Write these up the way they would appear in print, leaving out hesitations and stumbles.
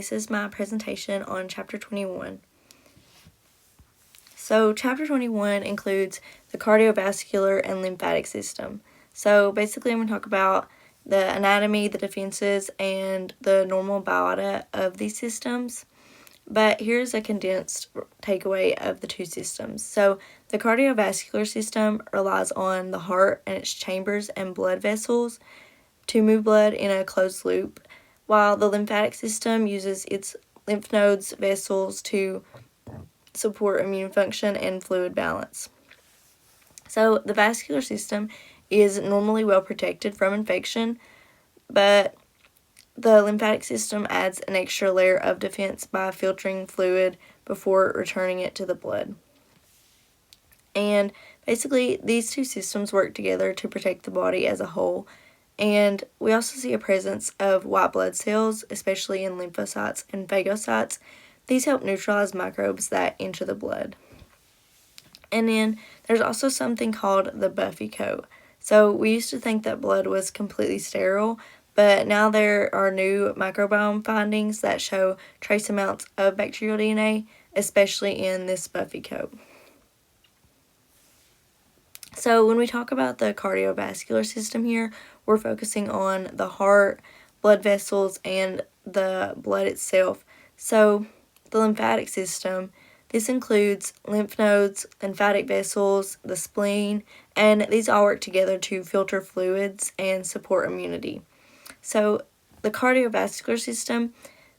This is my presentation on Chapter 21. So Chapter 21 includes the cardiovascular and lymphatic system. So basically I'm going to talk about the anatomy, the defenses, and the normal biota of these systems. But here's a condensed takeaway of the two systems. So the cardiovascular system relies on the heart and its chambers and blood vessels to move blood in a closed loop, while the lymphatic system uses its lymph nodes, vessels to support immune function and fluid balance. So the vascular system is normally well protected from infection, but the lymphatic system adds an extra layer of defense by filtering fluid before returning it to the blood. And basically, these two systems work together to protect the body as a whole. And we also see a presence of white blood cells, especially in lymphocytes and phagocytes. These help neutralize microbes that enter the blood. And then there's also something called the Buffy coat. So we used to think that blood was completely sterile, but now there are new microbiome findings that show trace amounts of bacterial DNA, especially in this Buffy coat. So when we talk about the cardiovascular system here, we're focusing on the heart, blood vessels, and the blood itself. So the lymphatic system, this includes lymph nodes, lymphatic vessels, the spleen, and these all work together to filter fluids and support immunity. So the cardiovascular system,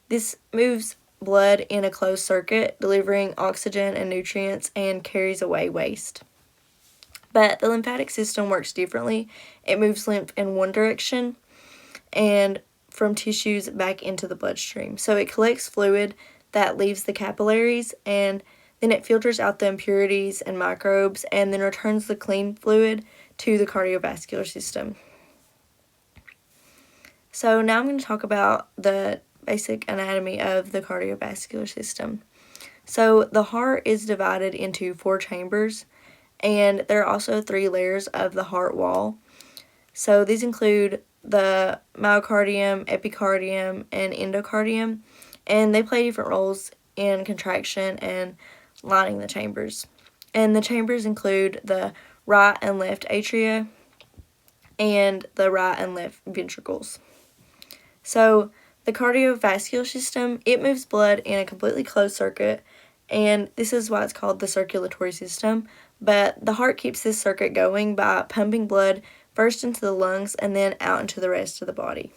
this moves blood in a closed circuit, delivering oxygen and nutrients, and carries away waste. But the lymphatic system works differently. It moves lymph in one direction and from tissues back into the bloodstream. So it collects fluid that leaves the capillaries, and then it filters out the impurities and microbes and then returns the clean fluid to the cardiovascular system. So now I'm going to talk about the basic anatomy of the cardiovascular system. So the heart is divided into 4 chambers, and there are also 3 layers of the heart wall. So these include the myocardium, epicardium, and endocardium, and they play different roles in contraction and lining the chambers. And the chambers include the right and left atria and the right and left ventricles. So the cardiovascular system, it moves blood in a completely closed circuit, and this is why it's called the circulatory system. But the heart keeps this circuit going by pumping blood first into the lungs and then out into the rest of the body.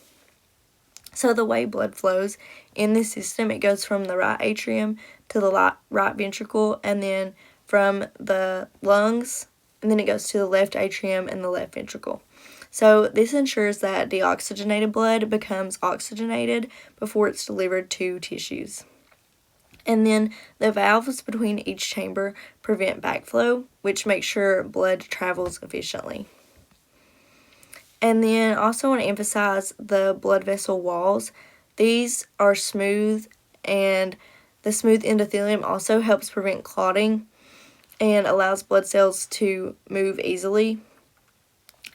So the way blood flows in this system, it goes from the right atrium to the right ventricle, and then from the lungs, and then it goes to the left atrium and the left ventricle. So this ensures that deoxygenated blood becomes oxygenated before it's delivered to tissues. And then the valves between each chamber prevent backflow, which makes sure blood travels efficiently. And then also want to emphasize the blood vessel walls. These are smooth, and the smooth endothelium also helps prevent clotting and allows blood cells to move easily.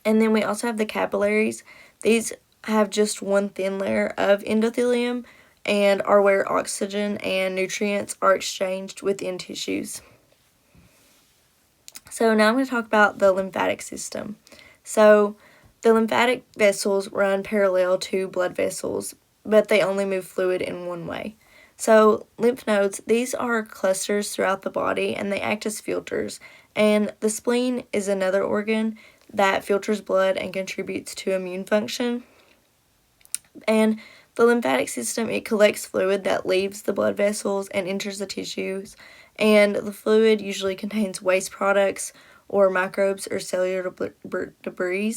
And then we also have the capillaries. These have just one thin layer of endothelium and are where oxygen and nutrients are exchanged within tissues. So now I'm going to talk about the lymphatic system. So the lymphatic vessels run parallel to blood vessels, but they only move fluid in one way. So lymph nodes, these are clusters throughout the body, and they act as filters. And the spleen is another organ that filters blood and contributes to immune function. And the lymphatic system, it collects fluid that leaves the blood vessels and enters the tissues, and the fluid usually contains waste products or microbes or cellular debris.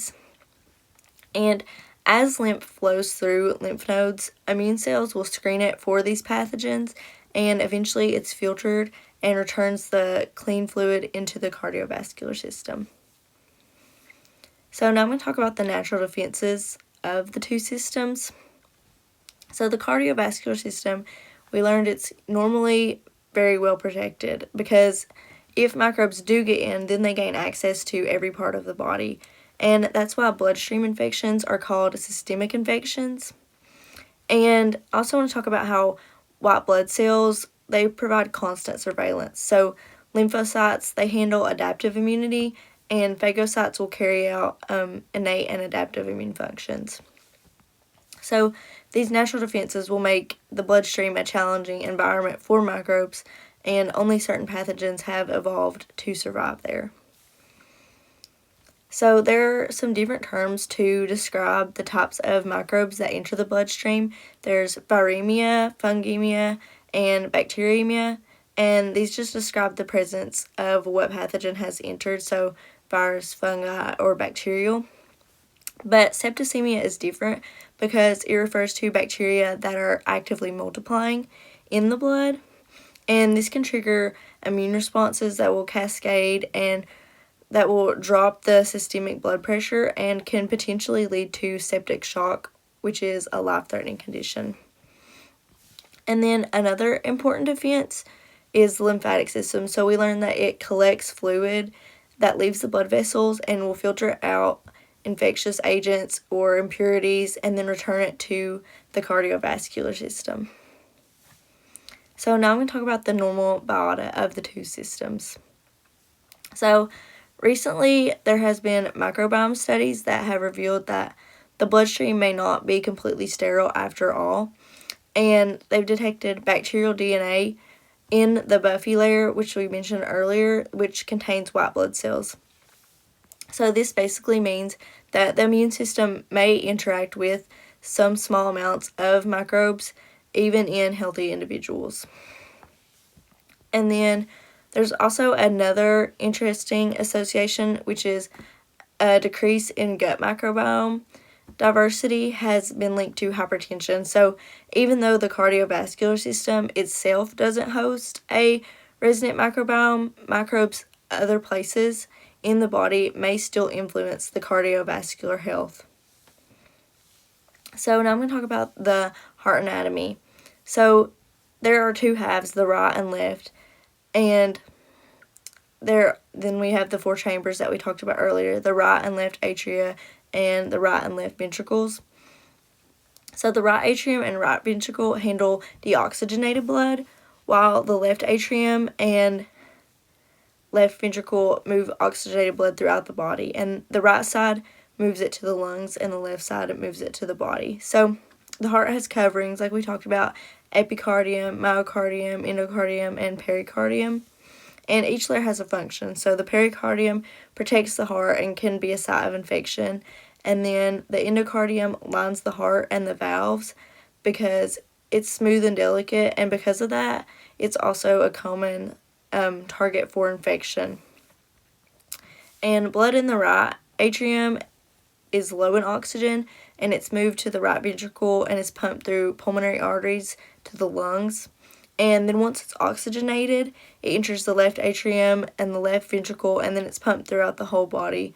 And as lymph flows through lymph nodes, immune cells will screen it for these pathogens, and eventually it's filtered and returns the clean fluid into the cardiovascular system. So now I'm going to talk about the natural defenses of the two systems. So the cardiovascular system, we learned it's normally very well protected, because if microbes do get in, then they gain access to every part of the body. And that's why bloodstream infections are called systemic infections. And I also want to talk about how white blood cells, they provide constant surveillance. So lymphocytes, they handle adaptive immunity, and phagocytes will carry out innate and adaptive immune functions. So these natural defenses will make the bloodstream a challenging environment for microbes, and only certain pathogens have evolved to survive there. So there are some different terms to describe the types of microbes that enter the bloodstream. There's viremia, fungemia, and bacteremia, and these just describe the presence of what pathogen has entered, so virus, fungi, or bacterial. But septicemia is different because it refers to bacteria that are actively multiplying in the blood, and this can trigger immune responses that will cascade and that will drop the systemic blood pressure and can potentially lead to septic shock, which is a life-threatening condition. And then another important defense is the lymphatic system. So we learned that it collects fluid that leaves the blood vessels and will filter out infectious agents or impurities and then return it to the cardiovascular system. So now I'm going to talk about the normal biota of the two systems. So recently, there has been microbiome studies that have revealed that the bloodstream may not be completely sterile after all, and they've detected bacterial DNA in the Buffy layer, which we mentioned earlier, which contains white blood cells. So this basically means that the immune system may interact with some small amounts of microbes, even in healthy individuals. And then there's also another interesting association, which is a decrease in gut microbiome diversity has been linked to hypertension. So even though the cardiovascular system itself doesn't host a resident microbiome, microbes other places in the body may still influence the cardiovascular health. So now I'm going to talk about the heart anatomy. So there are two halves, the right and left, and then we have the four chambers that we talked about earlier, the right and left atria and the right and left ventricles. So the right atrium and right ventricle handle deoxygenated blood, while the left atrium and left ventricle move oxygenated blood throughout the body, and the right side moves it to the lungs and the left side it moves it to the body. So the heart has coverings like we talked about, epicardium, myocardium, endocardium, and pericardium. And each layer has a function. So the pericardium protects the heart and can be a site of infection. And then the endocardium lines the heart and the valves because it's smooth and delicate. And because of that, it's also a common target for infection. And blood in the right atrium is low in oxygen, and it's moved to the right ventricle and is pumped through pulmonary arteries to the lungs. And then once it's oxygenated, it enters the left atrium and the left ventricle, and then it's pumped throughout the whole body.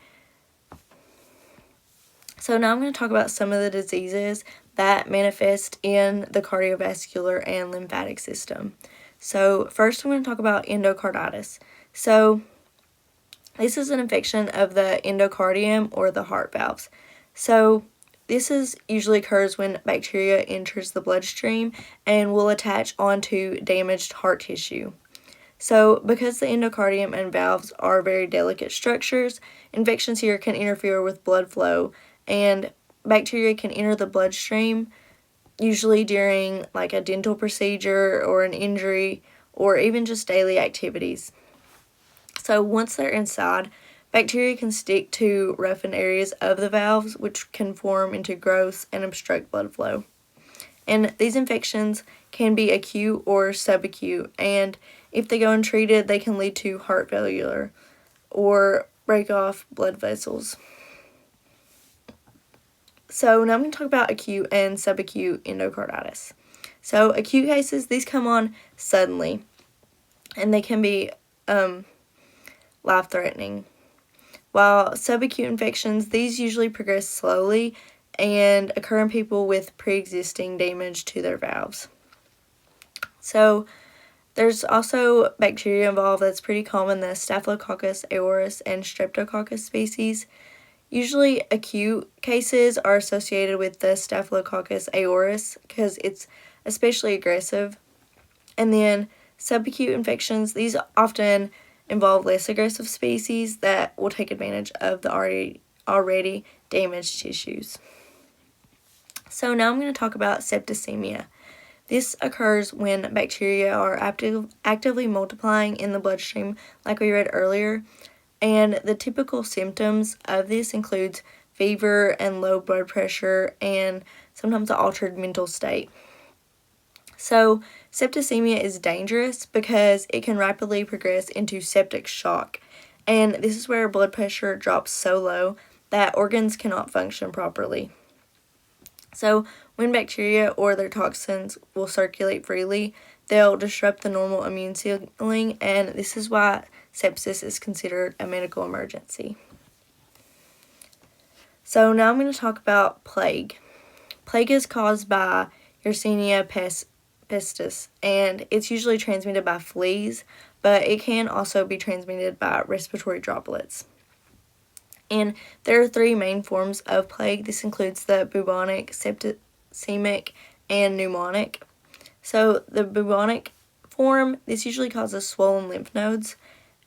So now I'm going to talk about some of the diseases that manifest in the cardiovascular and lymphatic system. So first I'm going to talk about endocarditis. So this is an infection of the endocardium or the heart valves. So this usually occurs when bacteria enters the bloodstream and will attach onto damaged heart tissue. So because the endocardium and valves are very delicate structures, infections here can interfere with blood flow, and bacteria can enter the bloodstream usually during like a dental procedure or an injury or even just daily activities. So once they're inside, bacteria can stick to roughened areas of the valves, which can form into growths and obstruct blood flow. And these infections can be acute or subacute, and if they go untreated, they can lead to heart failure or break off blood vessels. So now I'm going to talk about acute and subacute endocarditis. So acute cases, these come on suddenly, and they can be life-threatening. While subacute infections, these usually progress slowly and occur in people with pre-existing damage to their valves. So there's also bacteria involved that's pretty common, the Staphylococcus aureus and Streptococcus species. Usually acute cases are associated with the Staphylococcus aureus because it's especially aggressive. And then subacute infections, these often involve less aggressive species that will take advantage of the already damaged tissues. So now I'm going to talk about septicemia. This occurs when bacteria are actively multiplying in the bloodstream, like we read earlier, and the typical symptoms of this includes fever and low blood pressure and sometimes an altered mental state. So septicemia is dangerous because it can rapidly progress into septic shock, and this is where blood pressure drops so low that organs cannot function properly. So when bacteria or their toxins will circulate freely, they'll disrupt the normal immune signaling, and this is why sepsis is considered a medical emergency. So now I'm going to talk about plague. Plague is caused by Yersinia pestis, and it's usually transmitted by fleas, but it can also be transmitted by respiratory droplets. And there are three main forms of plague. This includes the bubonic, septicemic, and pneumonic. So the bubonic form, this usually causes swollen lymph nodes,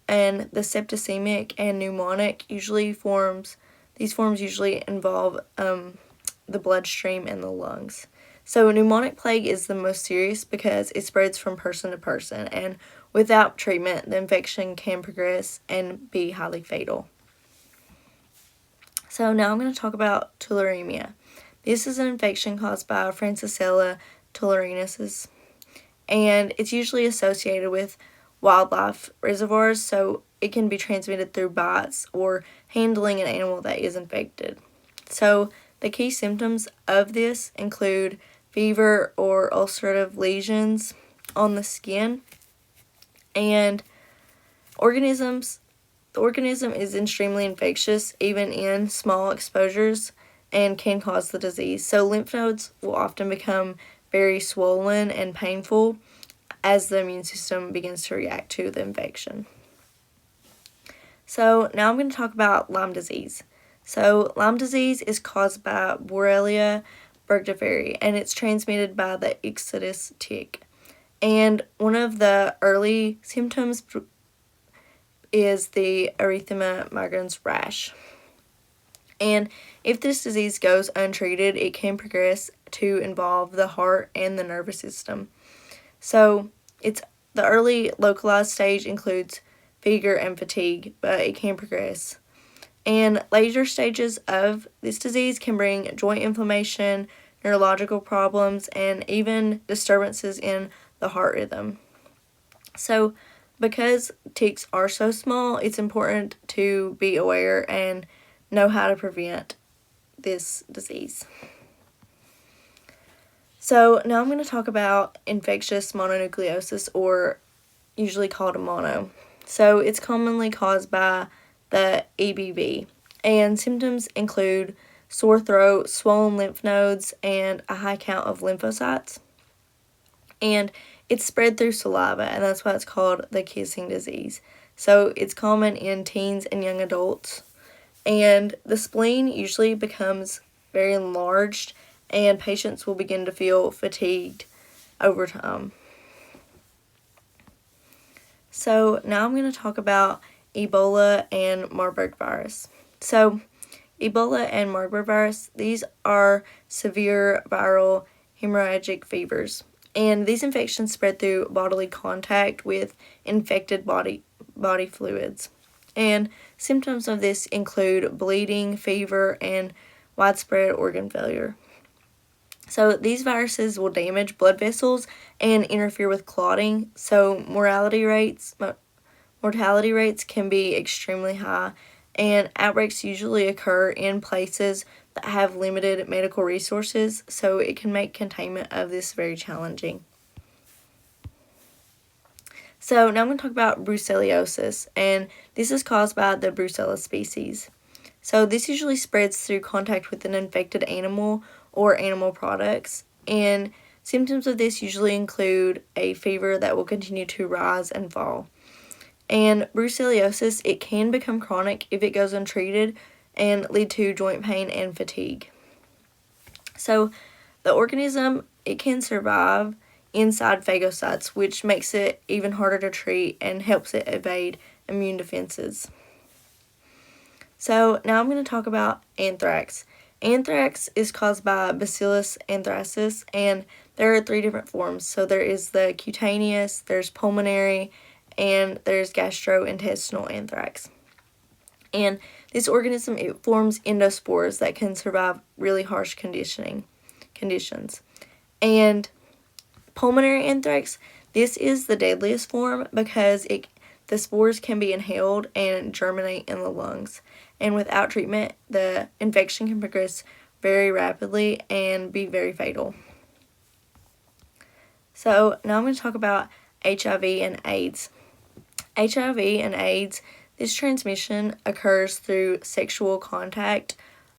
and the septicemic and pneumonic these forms usually involve the bloodstream and the lungs. So pneumonic plague is the most serious because it spreads from person to person, and without treatment, the infection can progress and be highly fatal. So now I'm going to talk about tularemia. This is an infection caused by Francisella tularensis, and it's usually associated with wildlife reservoirs, so it can be transmitted through bites or handling an animal that is infected. So the key symptoms of this include fever or ulcerative lesions on the skin, and the organism is extremely infectious even in small exposures and can cause the disease. So lymph nodes will often become very swollen and painful as the immune system begins to react to the infection. So now I'm going to talk about Lyme disease. So Lyme disease is caused by Borrelia burgdorferi, and it's transmitted by the Ixodes tick. And one of the early symptoms is the erythema migrans rash. And if this disease goes untreated, it can progress to involve the heart and the nervous system. So the early localized stage includes fever and fatigue, but it can progress. And later stages of this disease can bring joint inflammation, neurological problems, and even disturbances in the heart rhythm. So because ticks are so small, it's important to be aware and know how to prevent this disease. So now I'm going to talk about infectious mononucleosis, or usually called a mono. So it's commonly caused by the EBV, and symptoms include sore throat, swollen lymph nodes, and a high count of lymphocytes. And it's spread through saliva, and that's why it's called the kissing disease. So it's common in teens and young adults. And the spleen usually becomes very enlarged, and patients will begin to feel fatigued over time. So now I'm going to talk about Ebola and Marburg virus. So Ebola and Marburg virus, these are severe viral hemorrhagic fevers. And these infections spread through bodily contact with infected body fluids. And symptoms of this include bleeding, fever, and widespread organ failure. So these viruses will damage blood vessels and interfere with clotting. So mortality rates can be extremely high, and outbreaks usually occur in places that have limited medical resources, so it can make containment of this very challenging. So now I'm going to talk about brucellosis, and this is caused by the Brucella species. So this usually spreads through contact with an infected animal or animal products, and symptoms of this usually include a fever that will continue to rise and fall. And brucellosis, it can become chronic if it goes untreated, and lead to joint pain and fatigue. So the organism, it can survive inside phagocytes, which makes it even harder to treat and helps it evade immune defenses. So now I'm going to talk about anthrax. Anthrax is caused by Bacillus anthracis, and there are 3 different forms. So there is the cutaneous, there's pulmonary, and there's gastrointestinal anthrax. And this organism, it forms endospores that can survive really harsh conditions. And pulmonary anthrax, this is the deadliest form because the spores can be inhaled and germinate in the lungs. And without treatment, the infection can progress very rapidly and be very fatal. So now I'm going to talk about HIV and AIDS. HIV and AIDS, this transmission occurs through sexual contact